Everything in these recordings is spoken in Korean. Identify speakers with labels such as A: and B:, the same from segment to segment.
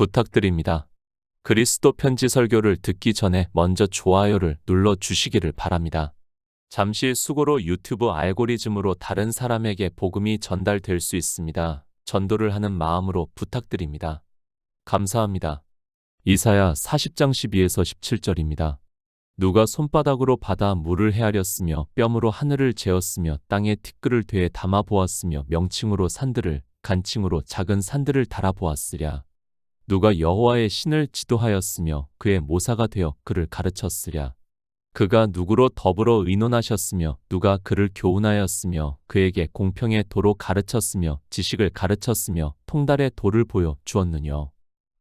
A: 부탁드립니다. 그리스도 편지 설교를 듣기 전에 먼저 좋아요를 눌러 주시기를 바랍니다. 잠시 수고로 유튜브 알고리즘으로 다른 사람에게 복음이 전달될 수 있습니다. 전도를 하는 마음으로 부탁드립니다. 감사합니다. 이사야 40장 12에서 17절입니다. 누가 손바닥으로 바다 물을 헤아렸으며 뼘으로 하늘을 재었으며 땅에 티끌을 되에 담아 보았으며 명칭으로 산들을 간칭으로 작은 산들을 달아 보았으랴. 누가 여호와의 신을 지도하였으며 그의 모사가 되어 그를 가르쳤으랴. 그가 누구로 더불어 의논하셨으며 누가 그를 교훈하였으며 그에게 공평의 도로 가르쳤으며 지식을 가르쳤으며 통달의 도를 보여 주었느뇨.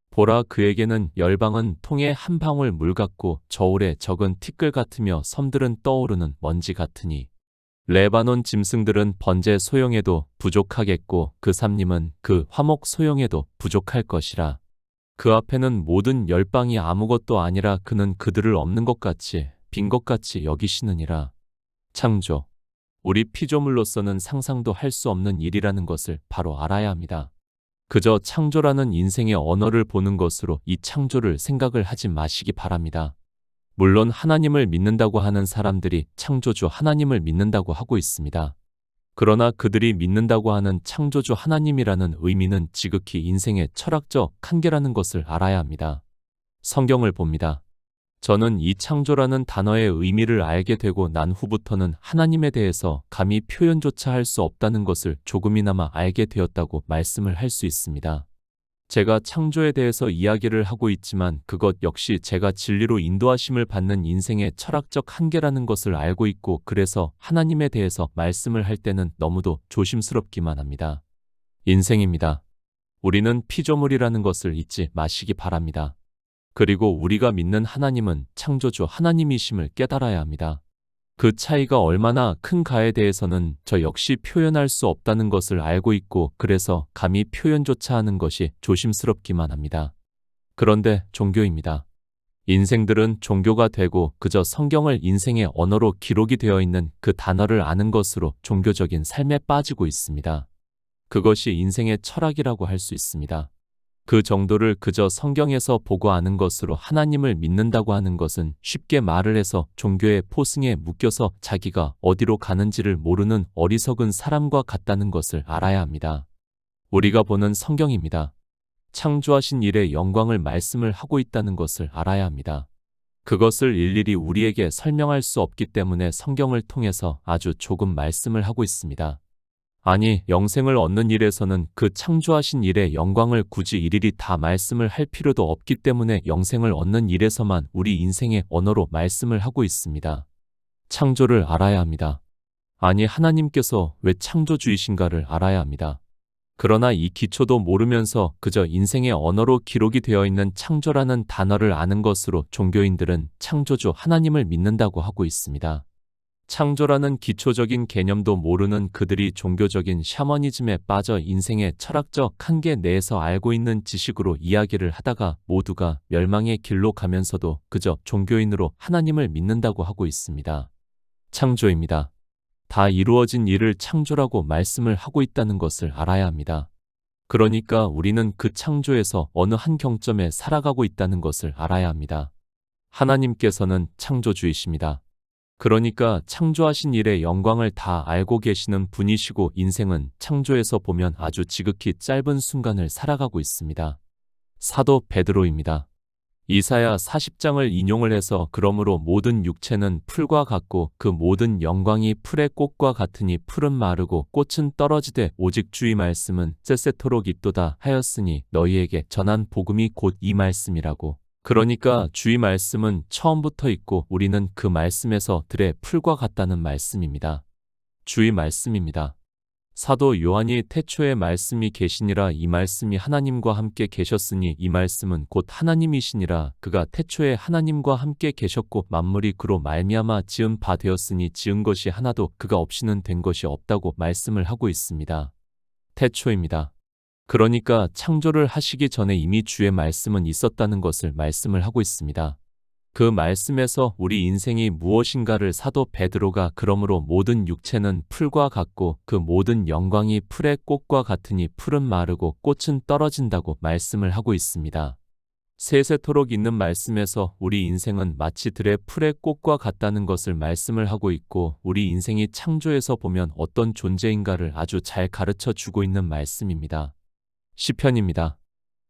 A: 보라, 그에게는 열방은 통에 한 방울 물 같고 저울에 적은 티끌 같으며 섬들은 떠오르는 먼지 같으니 레바논 짐승들은 번제 소용에도 부족하겠고 그 삼림은 그 화목 소용에도 부족할 것이라. 그 앞에는 모든 열방이 아무것도 아니라 그는 그들을 없는 것 같이 빈 것 같이 여기시느니라. 창조. 우리 피조물로서는 상상도 할 수 없는 일이라는 것을 바로 알아야 합니다. 그저 창조라는 인생의 언어를 보는 것으로 이 창조를 생각을 하지 마시기 바랍니다. 물론 하나님을 믿는다고 하는 사람들이 창조주 하나님을 믿는다고 하고 있습니다. 그러나 그들이 믿는다고 하는 창조주 하나님이라는 의미는 지극히 인생의 철학적 한계라는 것을 알아야 합니다. 성경을 봅니다. 저는 이 창조라는 단어의 의미를 알게 되고 난 후부터는 하나님에 대해서 감히 표현조차 할 수 없다는 것을 조금이나마 알게 되었다고 말씀을 할 수 있습니다. 제가 창조에 대해서 이야기를 하고 있지만 그것 역시 제가 진리로 인도하심을 받는 인생의 철학적 한계라는 것을 알고 있고 그래서 하나님에 대해서 말씀을 할 때는 너무도 조심스럽기만 합니다. 인생입니다. 우리는 피조물이라는 것을 잊지 마시기 바랍니다. 그리고 우리가 믿는 하나님은 창조주 하나님이심을 깨달아야 합니다. 그 차이가 얼마나 큰가에 대해서는 저 역시 표현할 수 없다는 것을 알고 있고 그래서 감히 표현조차 하는 것이 조심스럽기만 합니다. 그런데 종교입니다. 인생들은 종교가 되고 그저 성경을 인생의 언어로 기록이 되어 있는 그 단어를 아는 것으로 종교적인 삶에 빠지고 있습니다. 그것이 인생의 철학이라고 할 수 있습니다. 그 정도를 그저 성경에서 보고 아는 것으로 하나님을 믿는다고 하는 것은 쉽게 말을 해서 종교의 포승에 묶여서 자기가 어디로 가는지를 모르는 어리석은 사람과 같다는 것을 알아야 합니다. 우리가 보는 성경입니다. 창조하신 일의 영광을 말씀을 하고 있다는 것을 알아야 합니다. 그것을 일일이 우리에게 설명할 수 없기 때문에 성경을 통해서 아주 조금 말씀을 하고 있습니다. 아니, 영생을 얻는 일에서는 그 창조하신 일의 영광을 굳이 일일이 다 말씀을 할 필요도 없기 때문에 영생을 얻는 일에서만 우리 인생의 언어로 말씀을 하고 있습니다. 창조를 알아야 합니다. 아니, 하나님께서 왜 창조주이신가를 알아야 합니다. 그러나 이 기초도 모르면서 그저 인생의 언어로 기록이 되어 있는 창조라는 단어를 아는 것으로 종교인들은 창조주 하나님을 믿는다고 하고 있습니다. 창조라는 기초적인 개념도 모르는 그들이 종교적인 샤머니즘에 빠져 인생의 철학적 한계 내에서 알고 있는 지식으로 이야기를 하다가 모두가 멸망의 길로 가면서도 그저 종교인으로 하나님을 믿는다고 하고 있습니다. 창조입니다. 다 이루어진 일을 창조라고 말씀을 하고 있다는 것을 알아야 합니다. 그러니까 우리는 그 창조에서 어느 한 경점에 살아가고 있다는 것을 알아야 합니다. 하나님께서는 창조주이십니다. 그러니까 창조하신 일의 영광을 다 알고 계시는 분이시고 인생은 창조에서 보면 아주 지극히 짧은 순간을 살아가고 있습니다. 사도 베드로입니다. 이사야 40장을 인용을 해서 그러므로 모든 육체는 풀과 같고 그 모든 영광이 풀의 꽃과 같으니 풀은 마르고 꽃은 떨어지되 오직 주의 말씀은 쎄쎄토록 있도다 하였으니 너희에게 전한 복음이 곧 이 말씀이라고. 그러니까 주의 말씀은 처음부터 있고 우리는 그 말씀에서 들의 풀과 같다는 말씀입니다. 주의 말씀입니다. 사도 요한이 태초에 말씀이 계시니라 이 말씀이 하나님과 함께 계셨으니 이 말씀은 곧 하나님이시니라 그가 태초에 하나님과 함께 계셨고 만물이 그로 말미암아 지은 바 되었으니 지은 것이 하나도 그가 없이는 된 것이 없다고 말씀을 하고 있습니다. 태초입니다. 그러니까 창조를 하시기 전에 이미 주의 말씀은 있었다는 것을 말씀을 하고 있습니다. 그 말씀에서 우리 인생이 무엇인가를 사도 베드로가 그러므로 모든 육체는 풀과 같고 그 모든 영광이 풀의 꽃과 같으니 풀은 마르고 꽃은 떨어진다고 말씀을 하고 있습니다. 세세토록 있는 말씀에서 우리 인생은 마치 들의 풀의 꽃과 같다는 것을 말씀을 하고 있고 우리 인생이 창조에서 보면 어떤 존재인가를 아주 잘 가르쳐 주고 있는 말씀입니다. 시편입니다.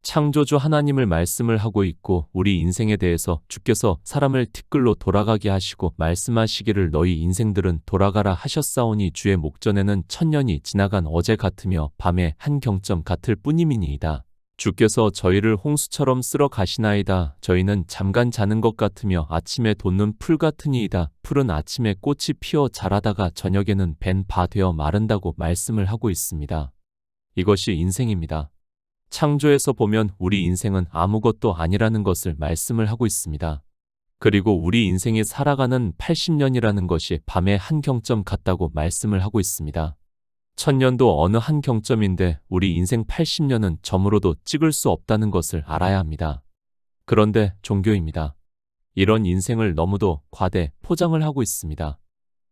A: 창조주 하나님을 말씀을 하고 있고 우리 인생에 대해서 주께서 사람을 티끌로 돌아가게 하시고 말씀하시기를 너희 인생들은 돌아가라 하셨사오니 주의 목전에는 천년이 지나간 어제 같으며 밤의 한 경점 같을 뿐임이니이다. 주께서 저희를 홍수처럼 쓸어 가시나이다. 저희는 잠깐 자는 것 같으며 아침에 돋는 풀 같으니이다. 풀은 아침에 꽃이 피어 자라다가 저녁에는 벤 바 되어 마른다고 말씀을 하고 있습니다. 이것이 인생입니다. 창조에서 보면 우리 인생은 아무것도 아니라는 것을 말씀을 하고 있습니다. 그리고 우리 인생이 살아가는 80년이라는 것이 밤의 한 경점 같다고 말씀을 하고 있습니다. 1000년도 어느 한 경점인데 우리 인생 80년은 점으로도 찍을 수 없다는 것을 알아야 합니다. 그런데 종교입니다. 이런 인생을 너무도 과대 포장을 하고 있습니다.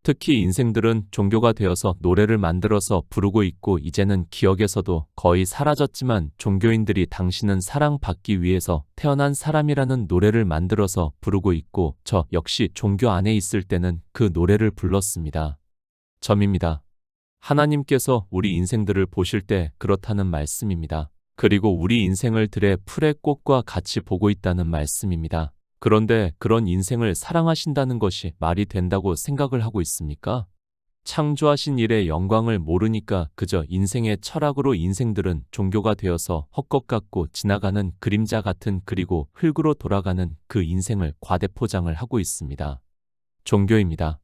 A: 특히 인생들은 종교가 되어서 노래를 만들어서 부르고 있고 이제는 기억에서도 거의 사라졌지만 종교인들이 당신은 사랑받기 위해서 태어난 사람이라는 노래를 만들어서 부르고 있고 저 역시 종교 안에 있을 때는 그 노래를 불렀습니다. 점입니다. 하나님께서 우리 인생들을 보실 때 그렇다는 말씀입니다. 그리고 우리 인생을 들의 풀의 꽃과 같이 보고 있다는 말씀입니다. 그런데 그런 인생을 사랑하신다는 것이 말이 된다고 생각을 하고 있습니까? 창조하신 일의 영광을 모르니까 그저 인생의 철학으로 인생들은 종교가 되어서 헛것 같고 지나가는 그림자 같은 그리고 흙으로 돌아가는 그 인생을 과대포장을 하고 있습니다. 종교입니다.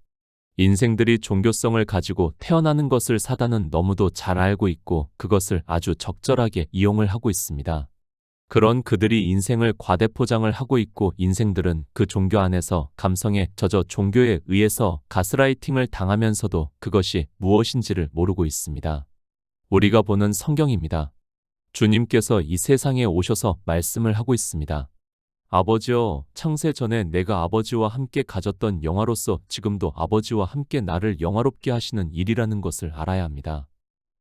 A: 인생들이 종교성을 가지고 태어나는 것을 사단은 너무도 잘 알고 있고 그것을 아주 적절하게 이용을 하고 있습니다. 그런 그들이 인생을 과대포장을 하고 있고 인생들은 그 종교 안에서 감성에 젖어 종교에 의해서 가스라이팅을 당하면서도 그것이 무엇인지를 모르고 있습니다. 우리가 보는 성경입니다. 주님께서 이 세상에 오셔서 말씀을 하고 있습니다. 아버지여, 창세 전에 내가 아버지와 함께 가졌던 영화로서 지금도 아버지와 함께 나를 영화롭게 하시는 일이라는 것을 알아야 합니다.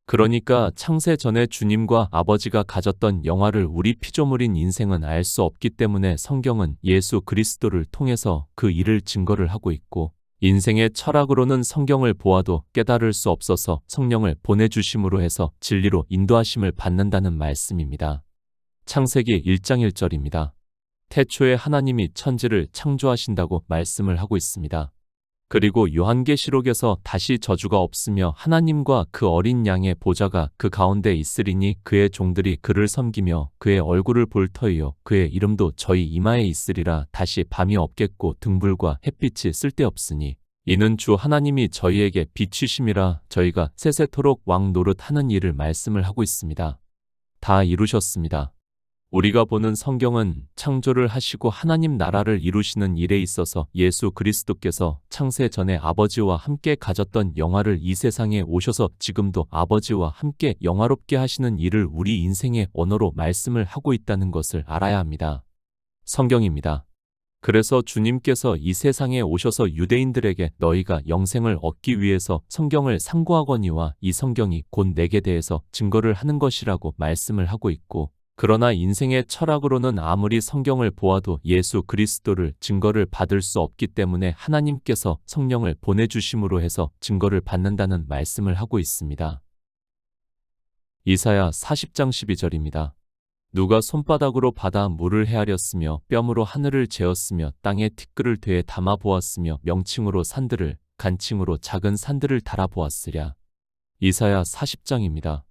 A: 그러니까 창세 전에 주님과 아버지가 가졌던 영화를 우리 피조물인 인생은 알 수 없기 때문에 성경은 예수 그리스도를 통해서 그 일을 증거를 하고 있고 인생의 철학으로는 성경을 보아도 깨달을 수 없어서 성령을 보내주심으로 해서 진리로 인도하심을 받는다는 말씀입니다. 창세기 1장 1절입니다. 태초에 하나님이 천지를 창조하신다고 말씀을 하고 있습니다. 그리고 요한계시록에서 다시 저주가 없으며 하나님과 그 어린 양의 보좌가 그 가운데 있으리니 그의 종들이 그를 섬기며 그의 얼굴을 볼 터이요 그의 이름도 저희 이마에 있으리라. 다시 밤이 없겠고 등불과 햇빛이 쓸데없으니 이는 주 하나님이 저희에게 비추심이라. 저희가 세세토록 왕 노릇하는 일을 말씀을 하고 있습니다. 다 이루셨습니다. 우리가 보는 성경은 창조를 하시고 하나님 나라를 이루시는 일에 있어서 예수 그리스도께서 창세 전에 아버지와 함께 가졌던 영화를 이 세상에 오셔서 지금도 아버지와 함께 영화롭게 하시는 일을 우리 인생의 언어로 말씀을 하고 있다는 것을 알아야 합니다. 성경입니다. 그래서 주님께서 이 세상에 오셔서 유대인들에게 너희가 영생을 얻기 위해서 성경을 상고하거니와 이 성경이 곧 내게 대해서 증거를 하는 것이라고 말씀을 하고 있고 그러나 인생의 철학으로는 아무리 성경을 보아도 예수 그리스도를 증거를 받을 수 없기 때문에 하나님께서 성령을 보내주심으로 해서 증거를 받는다는 말씀을 하고 있습니다. 이사야 40장 12절입니다. 누가 손바닥으로 바다 물을 헤아렸으며 뼘으로 하늘을 재었으며 땅에 티끌을 되에 담아 보았으며 명칭으로 산들을 간칭으로 작은 산들을 달아 보았으랴. 이사야 40장입니다.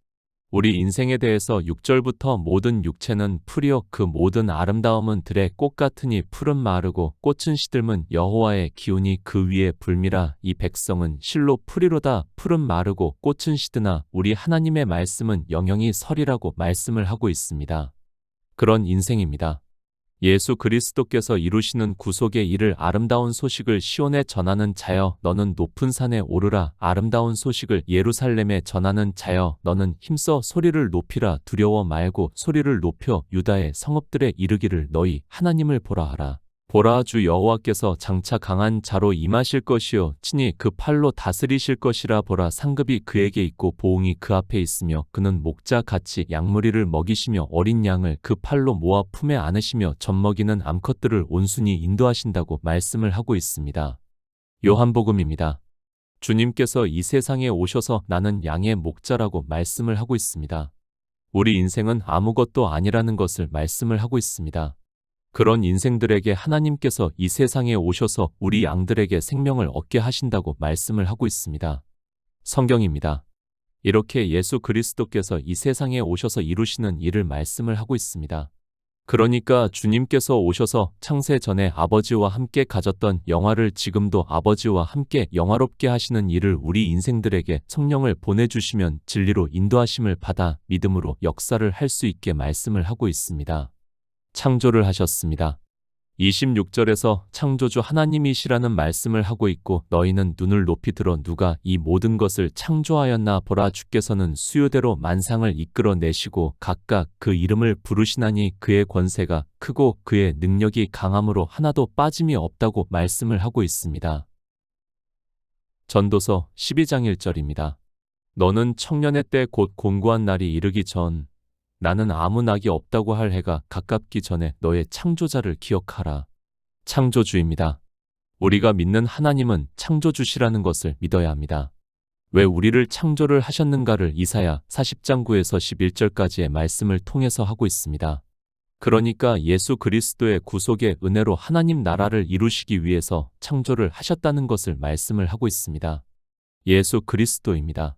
A: 우리 인생에 대해서 6절부터 모든 육체는 풀이요 그 모든 아름다움은 들의 꽃 같으니 풀은 마르고 꽃은 시들면 여호와의 기운이 그 위에 불미라. 이 백성은 실로 풀이로다. 풀은 마르고 꽃은 시드나 우리 하나님의 말씀은 영영이 설이라고 말씀을 하고 있습니다. 그런 인생입니다. 예수 그리스도께서 이루시는 구속의 일을 아름다운 소식을 시온에 전하는 자여 너는 높은 산에 오르라. 아름다운 소식을 예루살렘에 전하는 자여 너는 힘써 소리를 높이라. 두려워 말고 소리를 높여 유다의 성읍들에 이르기를 너희 하나님을 보라 하라. 보라, 주 여호와께서 장차 강한 자로 임하실 것이요 친히 그 팔로 다스리실 것이라. 보라, 상급이 그에게 있고 보응이 그 앞에 있으며 그는 목자 같이 양무리를 먹이시며 어린 양을 그 팔로 모아 품에 안으시며 젖먹이는 암컷들을 온순히 인도하신다고 말씀을 하고 있습니다. 요한복음입니다. 주님께서 이 세상에 오셔서 나는 양의 목자라고 말씀을 하고 있습니다. 우리 인생은 아무것도 아니라는 것을 말씀을 하고 있습니다. 그런 인생들에게 하나님께서 이 세상에 오셔서 우리 양들에게 생명을 얻게 하신다고 말씀을 하고 있습니다. 성경입니다. 이렇게 예수 그리스도께서 이 세상에 오셔서 이루시는 일을 말씀을 하고 있습니다. 그러니까 주님께서 오셔서 창세 전에 아버지와 함께 가졌던 영화를 지금도 아버지와 함께 영화롭게 하시는 일을 우리 인생들에게 성령을 보내주시면 진리로 인도하심을 받아 믿음으로 역사를 할 수 있게 말씀을 하고 있습니다. 창조를 하셨습니다. 26절에서 창조주 하나님이시라는 말씀을 하고 있고 너희는 눈을 높이 들어 누가 이 모든 것을 창조하였나. 보라, 주께서는 수요대로 만상을 이끌어내시고 각각 그 이름을 부르시나니 그의 권세가 크고 그의 능력이 강함으로 하나도 빠짐이 없다고 말씀을 하고 있습니다. 전도서 12장 1절입니다. 너는 청년의 때 곧 곤고한 날이 이르기 전 나는 아무 낙이 없다고 할 해가 가깝기 전에 너의 창조자를 기억하라. 창조주입니다. 우리가 믿는 하나님은 창조주시라는 것을 믿어야 합니다. 왜 우리를 창조를 하셨는가를 이사야 40장 9에서 11절까지의 말씀을 통해서 하고 있습니다. 그러니까 예수 그리스도의 구속의 은혜로 하나님 나라를 이루시기 위해서 창조를 하셨다는 것을 말씀을 하고 있습니다. 예수 그리스도입니다.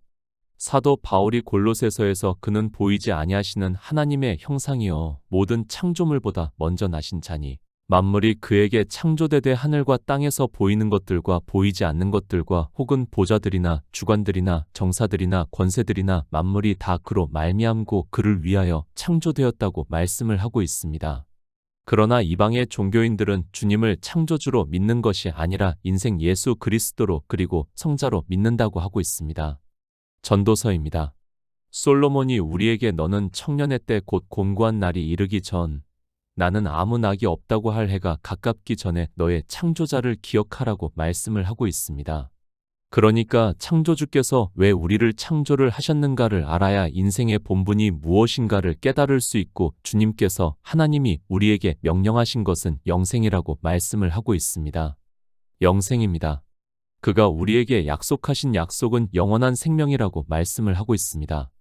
A: 사도 바울이 골로새서에서 그는 보이지 아니하시는 하나님의 형상이요 모든 창조물보다 먼저 나신 자니 만물이 그에게 창조되되 하늘과 땅에서 보이는 것들과 보이지 않는 것들과 혹은 보좌들이나 주관들이나 정사들이나 권세들이나 만물이 다 그로 말미암고 그를 위하여 창조되었다고 말씀을 하고 있습니다. 그러나 이방의 종교인들은 주님을 창조주로 믿는 것이 아니라 인생 예수 그리스도로 그리고 성자로 믿는다고 하고 있습니다. 전도서입니다. 솔로몬이 우리에게 너는 청년의 때 곧 곤고한 날이 이르기 전 나는 아무 낙이 없다고 할 해가 가깝기 전에 너의 창조자를 기억하라고 말씀을 하고 있습니다. 그러니까 창조주께서 왜 우리를 창조를 하셨는가를 알아야 인생의 본분이 무엇인가를 깨달을 수 있고 주님께서 하나님이 우리에게 명령하신 것은 영생이라고 말씀을 하고 있습니다. 영생입니다. 그가 우리에게 약속하신 약속은 영원한 생명이라고 말씀을 하고 있습니다.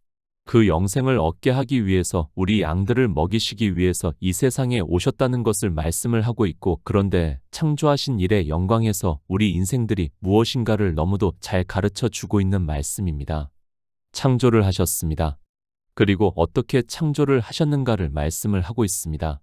A: 그 영생을 얻게 하기 위해서 우리 양들을 먹이시기 위해서 이 세상에 오셨다는 것을 말씀을 하고 있고 그런데 창조하신 일의 영광에서 우리 인생들이 무엇인가를 너무도 잘 가르쳐 주고 있는 말씀입니다. 창조를 하셨습니다. 그리고 어떻게 창조를 하셨는가를 말씀을 하고 있습니다.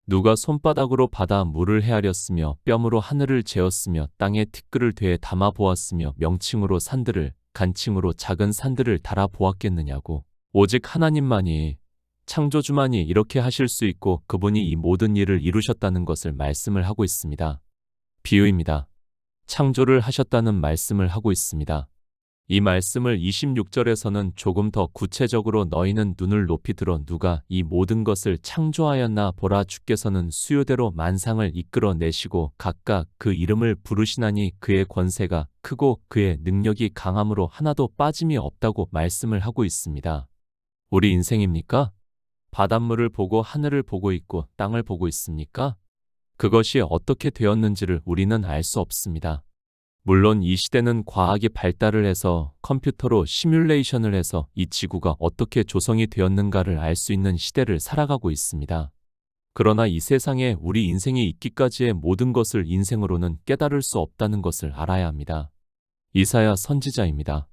A: 누가 손바닥으로 바다 물을 헤아렸으며 뼘으로 하늘을 재었으며 땅에 티끌을 되에 담아 보았으며 명칭으로 산들을 간칭으로 작은 산들을 달아 보았겠느냐고. 오직 하나님만이 창조주만이 이렇게 하실 수 있고 그분이 이 모든 일을 이루셨다는 것을 말씀을 하고 있습니다. 비유입니다. 창조를 하셨다는 말씀을 하고 있습니다. 이 말씀을 26절에서는 조금 더 구체적으로 너희는 눈을 높이 들어 누가 이 모든 것을 창조하였나. 보라, 주께서는 수요대로 만상을 이끌어내시고 각각 그 이름을 부르시나니 그의 권세가 크고 그의 능력이 강함으로 하나도 빠짐이 없다고 말씀을 하고 있습니다. 우리 인생입니까? 바닷물을 보고 하늘을 보고 있고 땅을 보고 있습니까? 그것이 어떻게 되었는지를 우리는 알 수 없습니다. 물론 이 시대는 과학이 발달을 해서 컴퓨터로 시뮬레이션을 해서 이 지구가 어떻게 조성이 되었는가를 알 수 있는 시대를 살아가고 있습니다. 그러나 이 세상에 우리 인생이 있기까지의 모든 것을 인생으로는 깨달을 수 없다는 것을 알아야 합니다. 이사야 선지자입니다.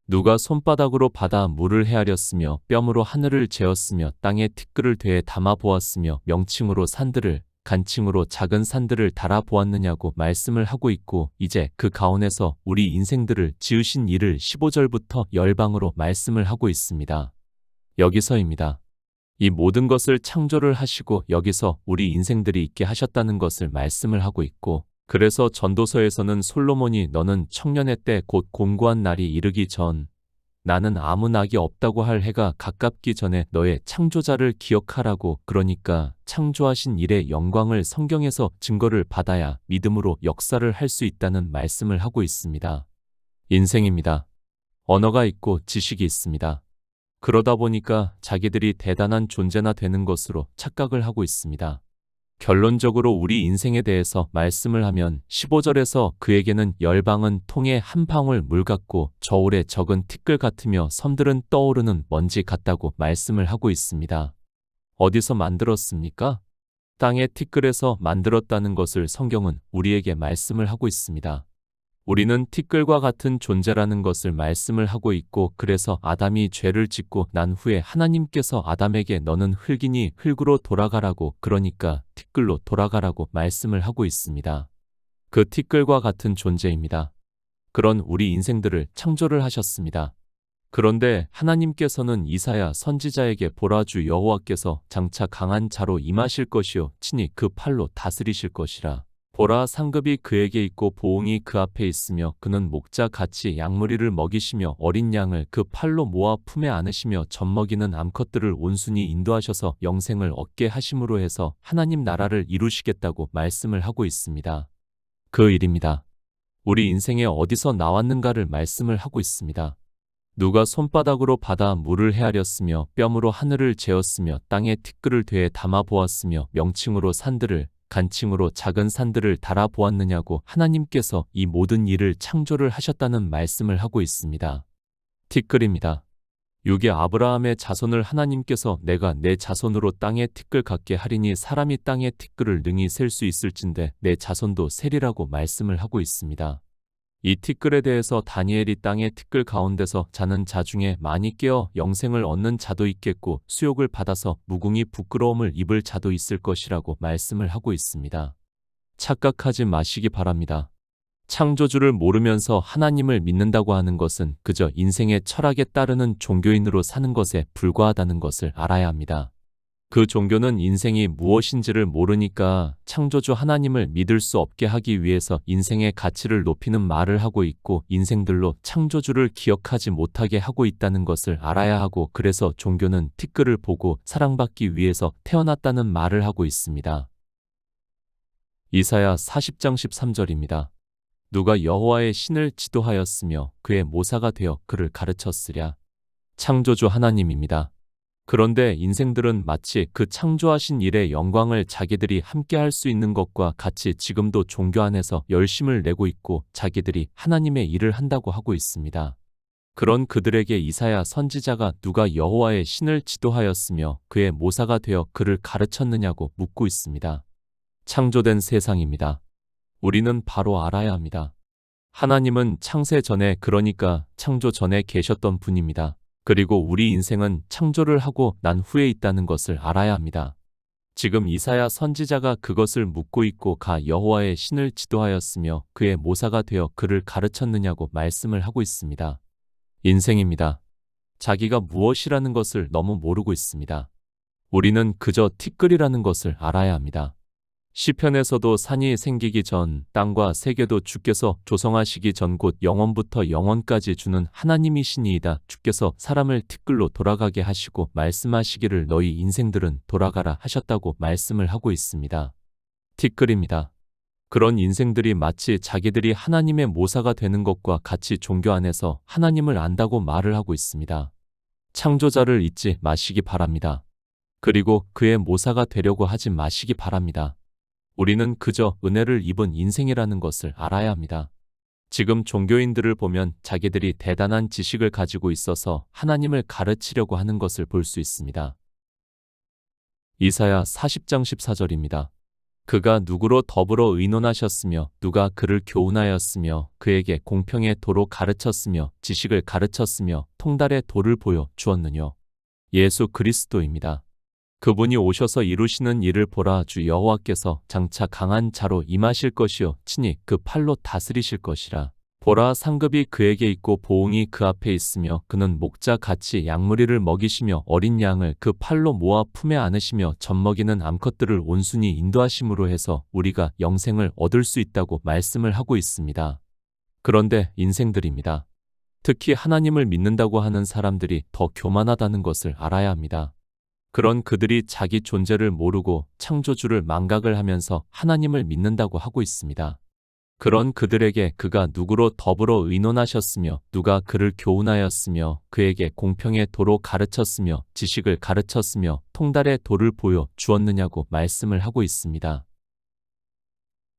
A: 누가 손바닥으로 바다 물을 헤아렸으며 뼘으로 하늘을 재었으며 땅에 티끌을 되에 담아 보았으며 명칭으로 산들을 간칭으로 작은 산들을 달아 보았느냐고 말씀을 하고 있고 이제 그 가운데서 우리 인생들을 지으신 이를 15절부터 열방으로 말씀을 하고 있습니다. 여기서입니다. 이 모든 것을 창조를 하시고 여기서 우리 인생들이 있게 하셨다는 것을 말씀을 하고 있고 그래서 전도서에서는 솔로몬이 너는 청년의 때 곧 곤고한 날이 이르기 전 나는 아무 낙이 없다고 할 해가 가깝기 전에 너의 창조자를 기억하라고. 그러니까 창조하신 일의 영광을 성경에서 증거를 받아야 믿음으로 역사를 할 수 있다는 말씀을 하고 있습니다. 인생입니다. 언어가 있고 지식이 있습니다. 그러다 보니까 자기들이 대단한 존재나 되는 것으로 착각을 하고 있습니다. 결론적으로 우리 인생에 대해서 말씀을 하면 15절에서 그에게는 열방은 통에 한 방울 물 같고 저울에 적은 티끌 같으며 섬들은 떠오르는 먼지 같다고 말씀을 하고 있습니다. 어디서 만들었습니까? 땅의 티끌에서 만들었다는 것을 성경은 우리에게 말씀을 하고 있습니다. 우리는 티끌과 같은 존재라는 것을 말씀을 하고 있고, 그래서 아담이 죄를 짓고 난 후에 하나님께서 아담에게 너는 흙이니 흙으로 돌아가라고, 그러니까 티끌로 돌아가라고 말씀을 하고 있습니다. 그 티끌과 같은 존재입니다. 그런 우리 인생들을 창조를 하셨습니다. 그런데 하나님께서는 이사야 선지자에게 보라, 주 여호와께서 장차 강한 자로 임하실 것이요 친히 그 팔로 다스리실 것이라. 보라, 상급이 그에게 있고 보응이 그 앞에 있으며 그는 목자 같이 양무리를 먹이시며 어린 양을 그 팔로 모아 품에 안으시며 젖먹이는 암컷들을 온순히 인도하셔서 영생을 얻게 하심으로 해서 하나님 나라를 이루시겠다고 말씀을 하고 있습니다. 그 일입니다. 우리 인생에 어디서 나왔는가를 말씀을 하고 있습니다. 누가 손바닥으로 바다 물을 헤아렸으며 뼘으로 하늘을 재었으며 땅에 티끌을 되에 담아 보았으며 명칭으로 산들을, 간칭으로 작은 산들을 달아 보았느냐고 하나님께서 이 모든 일을 창조를 하셨다는 말씀을 하고 있습니다. 티끌입니다. 육의 아브라함의 자손을 하나님께서 내가 내 자손으로 땅의 티끌 같게 하리니 사람이 땅의 티끌을 능히 셀 수 있을진대 내 자손도 세리라고 말씀을 하고 있습니다. 이 티끌에 대해서 다니엘이 땅의 티끌 가운데서 자는 자 중에 많이 깨어 영생을 얻는 자도 있겠고 수욕을 받아서 무궁히 부끄러움을 입을 자도 있을 것이라고 말씀을 하고 있습니다. 착각하지 마시기 바랍니다. 창조주를 모르면서 하나님을 믿는다고 하는 것은 그저 인생의 철학에 따르는 종교인으로 사는 것에 불과하다는 것을 알아야 합니다. 그 종교는 인생이 무엇인지를 모르니까 창조주 하나님을 믿을 수 없게 하기 위해서 인생의 가치를 높이는 말을 하고 있고 인생들로 창조주를 기억하지 못하게 하고 있다는 것을 알아야 하고, 그래서 종교는 티끌을 보고 사랑받기 위해서 태어났다는 말을 하고 있습니다. 이사야 40장 13절입니다. 누가 여호와의 신을 지도하였으며 그의 모사가 되어 그를 가르쳤으랴. 창조주 하나님입니다. 그런데 인생들은 마치 그 창조하신 일의 영광을 자기들이 함께 할 수 있는 것과 같이 지금도 종교 안에서 열심을 내고 있고 자기들이 하나님의 일을 한다고 하고 있습니다. 그런 그들에게 이사야 선지자가 누가 여호와의 신을 지도하였으며 그의 모사가 되어 그를 가르쳤느냐고 묻고 있습니다. 창조된 세상입니다. 우리는 바로 알아야 합니다. 하나님은 창세 전에, 그러니까 창조 전에 계셨던 분입니다. 그리고 우리 인생은 창조를 하고 난 후에 있다는 것을 알아야 합니다. 지금 이사야 선지자가 그것을 묻고 있고 가 여호와의 신을 지도하였으며 그의 모사가 되어 그를 가르쳤느냐고 말씀을 하고 있습니다. 인생입니다. 자기가 무엇이라는 것을 너무 모르고 있습니다. 우리는 그저 티끌이라는 것을 알아야 합니다. 시편에서도 산이 생기기 전 땅과 세계도 주께서 조성하시기 전 곧 영원부터 영원까지 주는 하나님이시니이다. 주께서 사람을 티끌로 돌아가게 하시고 말씀하시기를 너희 인생들은 돌아가라 하셨다고 말씀을 하고 있습니다. 티끌입니다. 그런 인생들이 마치 자기들이 하나님의 모사가 되는 것과 같이 종교 안에서 하나님을 안다고 말을 하고 있습니다. 창조자를 잊지 마시기 바랍니다. 그리고 그의 모사가 되려고 하지 마시기 바랍니다. 우리는 그저 은혜를 입은 인생이라는 것을 알아야 합니다. 지금 종교인들을 보면 자기들이 대단한 지식을 가지고 있어서 하나님을 가르치려고 하는 것을 볼 수 있습니다. 이사야 40장 14절입니다. 그가 누구로 더불어 의논하셨으며 누가 그를 교훈하였으며 그에게 공평의 도로 가르쳤으며 지식을 가르쳤으며 통달의 도를 보여 주었느뇨. 예수 그리스도입니다. 그분이 오셔서 이루시는 일을 보라, 주 여호와께서 장차 강한 자로 임하실 것이요 친히 그 팔로 다스리실 것이라. 보라, 상급이 그에게 있고 보응이 그 앞에 있으며 그는 목자 같이 양무리를 먹이시며 어린 양을 그 팔로 모아 품에 안으시며 젖먹이는 암컷들을 온순히 인도하심으로 해서 우리가 영생을 얻을 수 있다고 말씀을 하고 있습니다. 그런데 인생들입니다. 특히 하나님을 믿는다고 하는 사람들이 더 교만하다는 것을 알아야 합니다. 그런 그들이 자기 존재를 모르고 창조주를 망각을 하면서 하나님을 믿는다고 하고 있습니다. 그런 그들에게 그가 누구로 더불어 의논하셨으며 누가 그를 교훈하였으며 그에게 공평의 도로 가르쳤으며 지식을 가르쳤으며 통달의 도를 보여 주었느냐고 말씀을 하고 있습니다.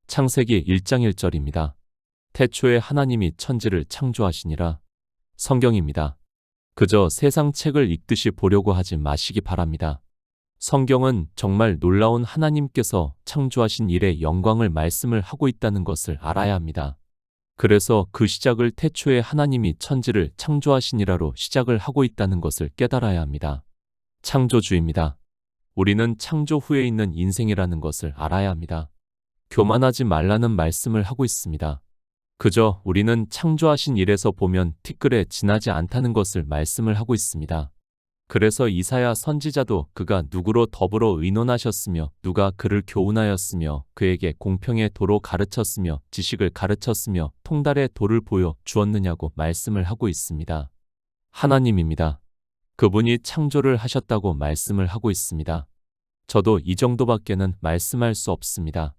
A: 창세기 1장 1절입니다. 태초에 하나님이 천지를 창조하시니라. 성경입니다. 그저 세상 책을 읽듯이 보려고 하지 마시기 바랍니다. 성경은 정말 놀라운 하나님께서 창조하신 일의 영광을 말씀을 하고 있다는 것을 알아야 합니다. 그래서 그 시작을 태초에 하나님이 천지를 창조하시니라로 시작을 하고 있다는 것을 깨달아야 합니다. 창조주입니다. 우리는 창조 후에 있는 인생이라는 것을 알아야 합니다. 교만하지 말라는 말씀을 하고 있습니다. 그저 우리는 창조하신 일에서 보면 티끌에 지나지 않다는 것을 말씀을 하고 있습니다. 그래서 이사야 선지자도 그가 누구로 더불어 의논하셨으며 누가 그를 교훈하였으며 그에게 공평의 도로 가르쳤으며 지식을 가르쳤으며 통달의 도를 보여 주었느냐고 말씀을 하고 있습니다. 하나님입니다. 그분이 창조를 하셨다고 말씀을 하고 있습니다. 저도 이 정도밖에는 말씀할 수 없습니다.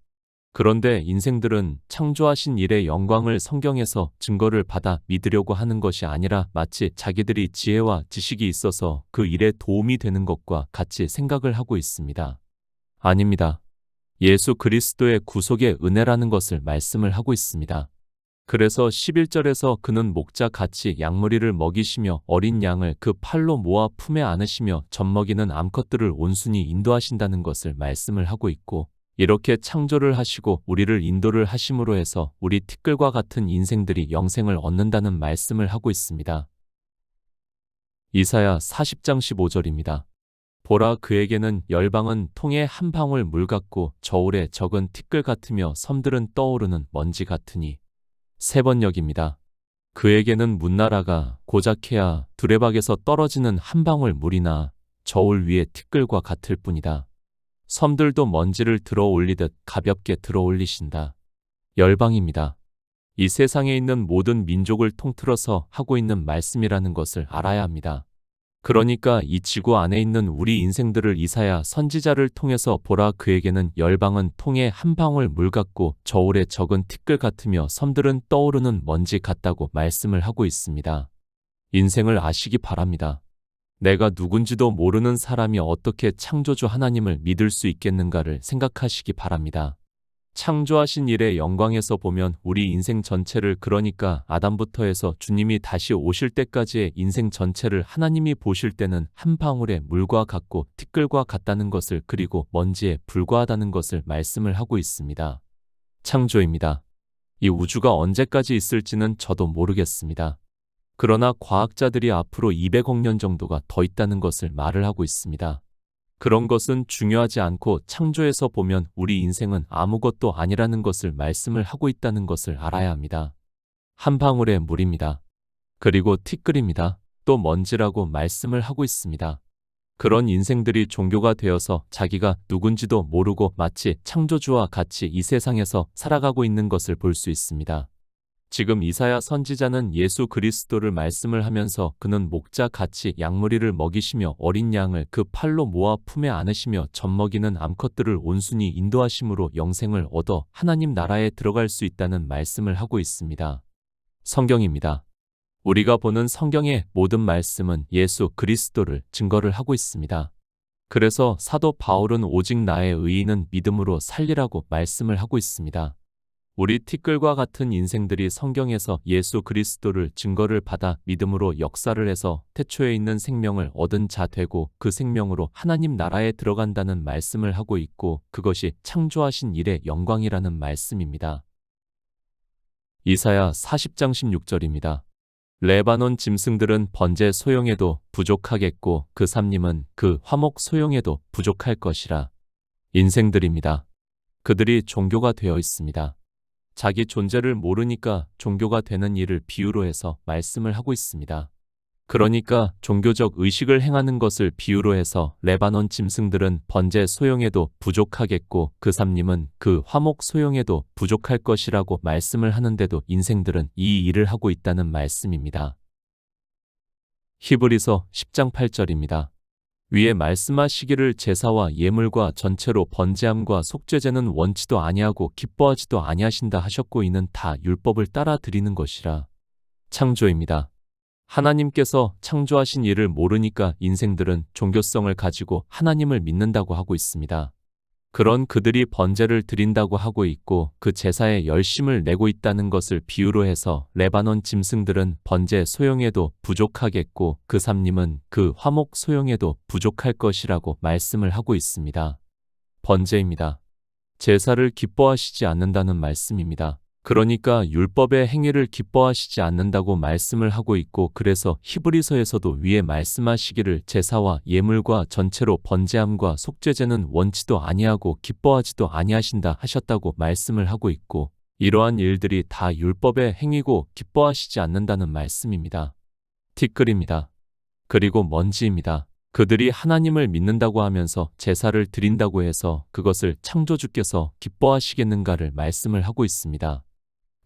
A: 그런데 인생들은 창조하신 일의 영광을 성경에서 증거를 받아 믿으려고 하는 것이 아니라 마치 자기들이 지혜와 지식이 있어서 그 일에 도움이 되는 것과 같이 생각을 하고 있습니다. 아닙니다. 예수 그리스도의 구속의 은혜라는 것을 말씀을 하고 있습니다. 그래서 11절에서 그는 목자같이 양무리를 먹이시며 어린 양을 그 팔로 모아 품에 안으시며 젖먹이는 암컷들을 온순히 인도하신다는 것을 말씀을 하고 있고 이렇게 창조를 하시고 우리를 인도를 하심으로 해서 우리 티끌과 같은 인생들이 영생을 얻는다는 말씀을 하고 있습니다. 이사야 40장 15절입니다. 보라 그에게는 열방은 통에 한 방울 물 같고 저울에 적은 티끌 같으며 섬들은 떠오르는 먼지 같으니 세번역입니다. 그에게는 문나라가 고작해야 두레박에서 떨어지는 한 방울 물이나 저울 위에 티끌과 같을 뿐이다. 섬들도 먼지를 들어 올리듯 가볍게 들어 올리신다. 열방입니다. 이 세상에 있는 모든 민족을 통틀어서 하고 있는 말씀이라는 것을 알아야 합니다. 그러니까 이 지구 안에 있는 우리 인생들을 이사야 선지자를 통해서 보라 그에게는 열방은 통에 한 방울 물 같고 저울에 적은 티끌 같으며 섬들은 떠오르는 먼지 같다고 말씀을 하고 있습니다. 인생을 아시기 바랍니다. 내가 누군지도 모르는 사람이 어떻게 창조주 하나님을 믿을 수 있겠는가를 생각하시기 바랍니다. 창조하신 일의 영광에서 보면 우리 인생 전체를 그러니까 아담부터 해서 주님이 다시 오실 때까지의 인생 전체를 하나님이 보실 때는 한 방울의 물과 같고 티끌과 같다는 것을 그리고 먼지에 불과하다는 것을 말씀을 하고 있습니다. 창조입니다. 이 우주가 언제까지 있을지는 저도 모르겠습니다. 그러나 과학자들이 앞으로 200억 년 정도가 더 있다는 것을 말을 하고 있습니다. 그런 것은 중요하지 않고 창조에서 보면 우리 인생은 아무것도 아니라는 것을 말씀을 하고 있다는 것을 알아야 합니다. 한 방울의 물입니다. 그리고 티끌입니다. 또 먼지라고 말씀을 하고 있습니다. 그런 인생들이 종교가 되어서 자기가 누군지도 모르고 마치 창조주와 같이 이 세상에서 살아가고 있는 것을 볼 수 있습니다. 지금 이사야 선지자는 예수 그리스도를 말씀을 하면서 그는 목자같이 양무리를 먹이시며 어린 양을 그 팔로 모아 품에 안으시며 젖먹이는 암컷들을 온순히 인도하심으로 영생을 얻어 하나님 나라에 들어갈 수 있다는 말씀을 하고 있습니다. 성경입니다. 우리가 보는 성경의 모든 말씀은 예수 그리스도를 증거를 하고 있습니다. 그래서 사도 바울은 오직 나의 의인은 믿음으로 살리라고 말씀을 하고 있습니다. 우리 티끌과 같은 인생들이 성경에서 예수 그리스도를 증거를 받아 믿음으로 역사를 해서 태초에 있는 생명을 얻은 자 되고 그 생명으로 하나님 나라에 들어간다는 말씀을 하고 있고 그것이 창조하신 일의 영광이라는 말씀입니다. 이사야 40장 16절입니다. 레바논 짐승들은 번제 소용에도 부족하겠고 그 삼림은 그 화목 소용에도 부족할 것이라. 인생들입니다. 그들이 종교가 되어 있습니다. 자기 존재를 모르니까 종교가 되는 일을 비유로 해서 말씀을 하고 있습니다. 그러니까 종교적 의식을 행하는 것을 비유로 해서 레바논 짐승들은 번제 소용에도 부족하겠고 그 삼림은 그 화목 소용에도 부족할 것이라고 말씀을 하는데도 인생들은 이 일을 하고 있다는 말씀입니다. 히브리서 10장 8절입니다. 위에 말씀하시기를 제사와 예물과 전체로 번제함과 속죄제는 원치도 아니하고 기뻐하지도 아니하신다 하셨고 이는 다 율법을 따라 드리는 것이라. 창조입니다. 하나님께서 창조하신 일을 모르니까 인생들은 종교성을 가지고 하나님을 믿는다고 하고 있습니다. 그런 그들이 번제를 드린다고 하고 있고 그 제사에 열심을 내고 있다는 것을 비유로 해서 레바논 짐승들은 번제 소용에도 부족하겠고 그 삽님은 그 화목 소용에도 부족할 것이라고 말씀을 하고 있습니다. 번제입니다. 제사를 기뻐하시지 않는다는 말씀입니다. 그러니까 율법의 행위를 기뻐하시지 않는다고 말씀을 하고 있고 그래서 히브리서에서도 위에 말씀하시기를 제사와 예물과 전체로 번제함과 속죄제는 원치도 아니하고 기뻐하지도 아니하신다 하셨다고 말씀을 하고 있고 이러한 일들이 다 율법의 행위고 기뻐하시지 않는다는 말씀입니다. 티끌입니다. 그리고 먼지입니다. 그들이 하나님을 믿는다고 하면서 제사를 드린다고 해서 그것을 창조주께서 기뻐하시겠는가를 말씀을 하고 있습니다.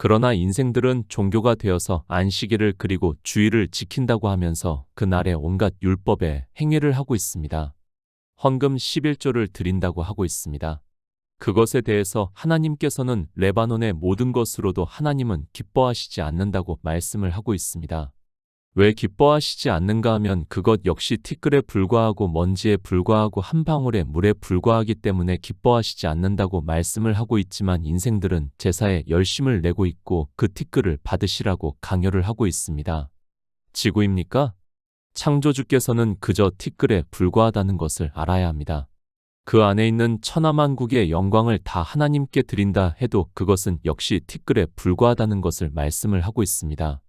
A: 그러나 인생들은 종교가 되어서 안식일을 그리고 주일을 지킨다고 하면서 그날에 온갖 율법의 행위를 하고 있습니다. 헌금 11조를 드린다고 하고 있습니다. 그것에 대해서 하나님께서는 레바논의 모든 것으로도 하나님은 기뻐하시지 않는다고 말씀을 하고 있습니다. 왜 기뻐하시지 않는가 하면 그것 역시 티끌에 불과하고 먼지에 불과하고 한 방울의 물에 불과하기 때문에 기뻐하시지 않는다고 말씀을 하고 있지만 인생들은 제사에 열심을 내고 있고 그 티끌을 받으시라고 강요를 하고 있습니다. 지구입니까? 창조주께서는 그저 티끌에 불과하다는 것을 알아야 합니다. 그 안에 있는 천하만국의 영광을 다 하나님께 드린다 해도 그것은 역시 티끌에 불과하다는 것을 말씀을 하고 있습니다.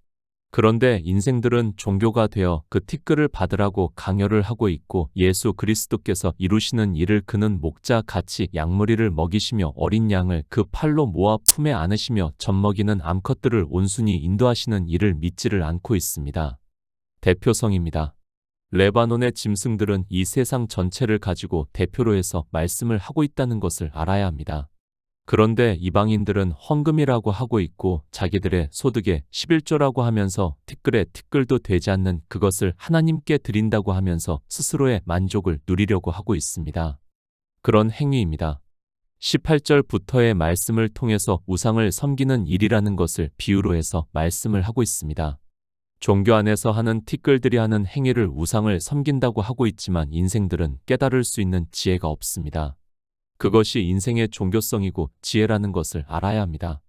A: 그런데 인생들은 종교가 되어 그 티끌을 받으라고 강요를 하고 있고 예수 그리스도께서 이루시는 일을 그는 목자 같이 양무리를 먹이시며 어린 양을 그 팔로 모아 품에 안으시며 젖먹이는 암컷들을 온순히 인도하시는 일을 믿지를 않고 있습니다. 대표성입니다. 레바논의 짐승들은 이 세상 전체를 가지고 대표로 해서 말씀을 하고 있다는 것을 알아야 합니다. 그런데 이방인들은 헌금이라고 하고 있고 자기들의 소득의 11조라고 하면서 티끌에 티끌도 되지 않는 그것을 하나님께 드린다고 하면서 스스로의 만족을 누리려고 하고 있습니다. 그런 행위입니다. 18절부터의 말씀을 통해서 우상을 섬기는 일이라는 것을 비유로 해서 말씀을 하고 있습니다. 종교 안에서 하는 티끌들이 하는 행위를 우상을 섬긴다고 하고 있지만 인생들은 깨달을 수 있는 지혜가 없습니다. 그것이 인생의 종교성이고 지혜라는 것을 알아야 합니다.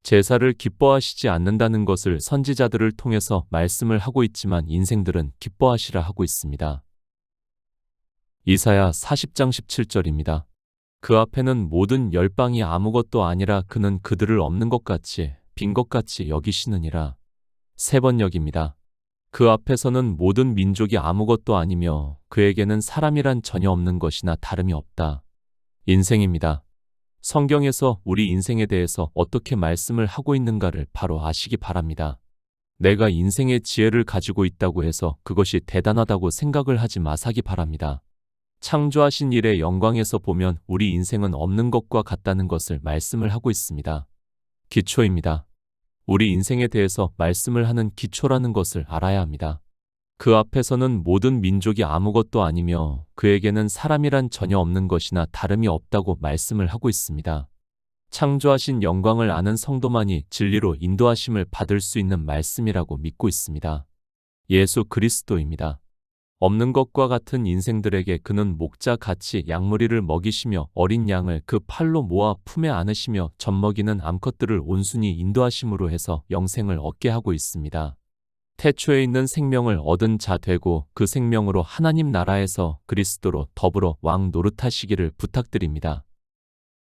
A: 제사를 기뻐하시지 않는다는 것을 선지자들을 통해서 말씀을 하고 있지만 인생들은 기뻐하시라 하고 있습니다. 이사야 40장 17절입니다. 그 앞에는 모든 열방이 아무것도 아니라 그는 그들을 없는 것 같이 빈 것 같이 여기시느니라. 세번역입니다. 그 앞에서는 모든 민족이 아무것도 아니며 그에게는 사람이란 전혀 없는 것이나 다름이 없다. 인생입니다. 성경에서 우리 인생에 대해서 어떻게 말씀을 하고 있는가를 바로 아시기 바랍니다. 내가 인생의 지혜를 가지고 있다고 해서 그것이 대단하다고 생각을 하지 마사기 바랍니다. 창조하신 일의 영광에서 보면 우리 인생은 없는 것과 같다는 것을 말씀을 하고 있습니다. 기초입니다. 우리 인생에 대해서 말씀을 하는 기초라는 것을 알아야 합니다. 그 앞에서는 모든 민족이 아무것도 아니며 그에게는 사람이란 전혀 없는 것이나 다름이 없다고 말씀을 하고 있습니다. 창조하신 영광을 아는 성도만이 진리로 인도하심을 받을 수 있는 말씀이라고 믿고 있습니다. 예수 그리스도입니다. 없는 것과 같은 인생들에게 그는 목자 같이 양무리를 먹이시며 어린 양을 그 팔로 모아 품에 안으시며 젖먹이는 암컷들을 온순히 인도하심으로 해서 영생을 얻게 하고 있습니다. 태초에 있는 생명을 얻은 자 되고 그 생명으로 하나님 나라에서 그리스도로 더불어 왕 노릇하시기를 부탁드립니다.